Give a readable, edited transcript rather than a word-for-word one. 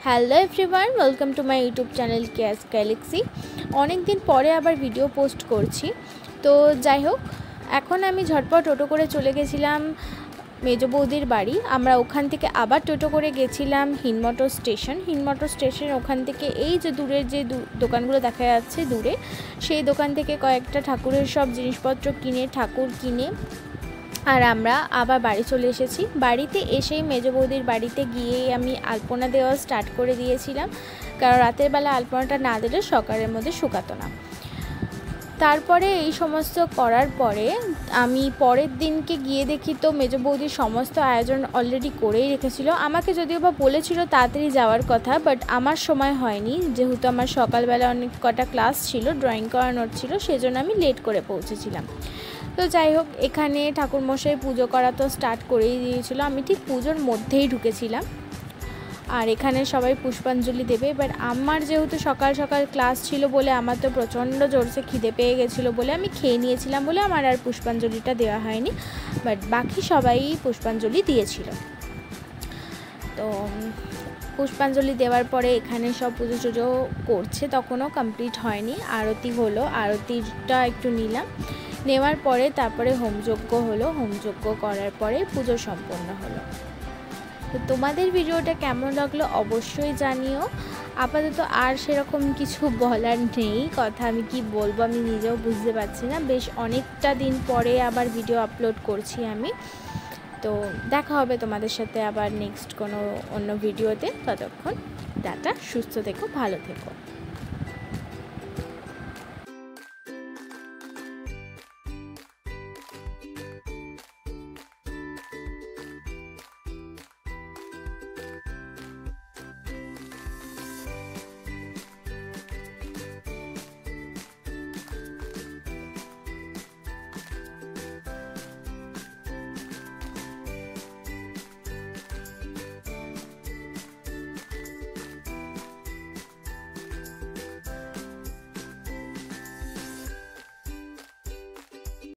Hello everyone, welcome to my YouTube channel Chaos Galaxy. অনেক দিন পরে আবার ভিডিও পোস্ট করছি। তো যাই হোক, এখন আমি ঝটপট টোটো করে চলে গেছিলাম মেজ বৌদির বাড়ি। আমরা ওখান থেকে আবার টোটো করে গেছিলাম হিনমটর স্টেশন। ওখান থেকে এই যে দূরের যে দোকানগুলো দেখা যাচ্ছে দূরে, সেই দোকান থেকে কয়েকটা ঠাকুরের সব জিনিসপত্র ঠাকুর কিনে আর আমরা আবার বাড়ি চলে এসেছি। বাড়িতে এসেই মেজ বৌদির বাড়িতে গিয়েই আমি আলপনা দেওয়া স্টার্ট করে দিয়েছিলাম, কারণ রাতের বেলা আলপনাটা না দিলে সকালের মধ্যে শুকাতো না। তারপরে এই সমস্ত করার পরে আমি পরের দিনকে গিয়ে দেখি তো মেজ বৌদির সমস্ত আয়োজন অলরেডি করেই রেখেছিল। আমাকে যদিও বা বলেছিল তাড়াতাড়ি যাওয়ার কথা, বাট আমার সময় হয়নি, যেহেতু আমার সকালবেলা অনেক কটা ক্লাস ছিল, ড্রয়িং করানোর ছিল, সেজন্য আমি লেট করে পৌঁছেছিলাম। তো যাই হোক, এখানে ঠাকুরমশাই পুজো করা তো স্টার্ট করেই দিয়েছিল। আমি ঠিক পুজোর মধ্যেই ঢুকেছিলাম, আর এখানে সবাই পুষ্পাঞ্জলি দেবে। এবার আমার যেহেতু সকাল সকাল ক্লাস ছিল বলে আমার তো প্রচণ্ড জোরসে খিদে পেয়ে গেছিলো বলে আমি খেয়ে নিয়েছিলাম বলে আমার আর পুষ্পাঞ্জলিটা দেওয়া হয়নি, বাট বাকি সবাই পুষ্পাঞ্জলি দিয়েছিল। তো পুষ্পাঞ্জলি দেওয়ার পরে এখানে সব পুজো টুজো করছে, তখনও কমপ্লিট হয়নি। আরতি হলো, আরতিটা একটু নিলাম, নেওয়ার পরে তারপরে হোমযজ্ঞ হলো। হোমযজ্ঞ করার পরে পুজো সম্পন্ন হলো। তো তোমাদের ভিডিওটা কেমন লাগলো অবশ্যই জানিও। আপাতত আর সেরকম কিছু বলার নেই, কথা আমি কি বলবো আমি নিজেও বুঝতে পারছি না। বেশ অনেকটা দিন পরে আবার ভিডিও আপলোড করছি আমি। তো দেখা হবে তোমাদের সাথে আবার নেক্সট কোনো অন্য ভিডিওতে। ততক্ষণ টাটা, সুস্থ থেকো, ভালো থেকো।